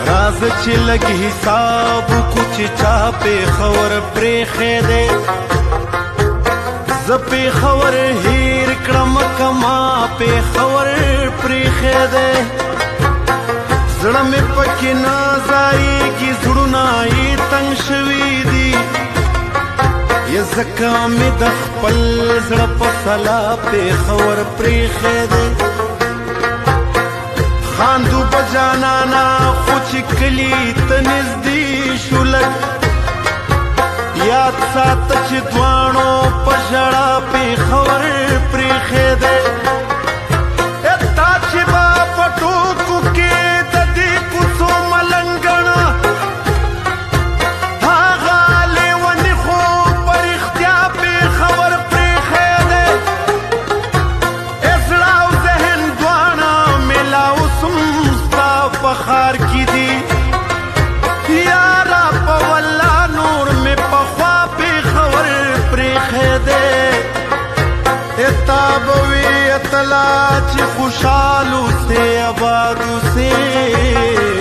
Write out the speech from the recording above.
راز چې لګ حساب کو چې چا په خور پرېښې دی زه په خور هیر کړم کما په خور پرېښې دی زړه مې پکې نه ځایږي زړونه یې تنګ شوي دي یا ځکه مې د خپل زړه په سلا په خور پرېښې دی خاندو بجانانا خو چې کلي ته نږدې شو لږ یاد ساته چې دواړو په ژړا پېښور پرېښی دی تا چې به په ټوکو کې د دې کوڅو ملنګڼه هغه لیوني خو په رښتیا پېښور پرېښی دی زړه او ذهن دواړه میلاو ستا په ښار کې دي یاره په والله نور مې پخوا پېښور پرېښی دی تا به وي اتلا چې خوشحال اوسې آباد اوسې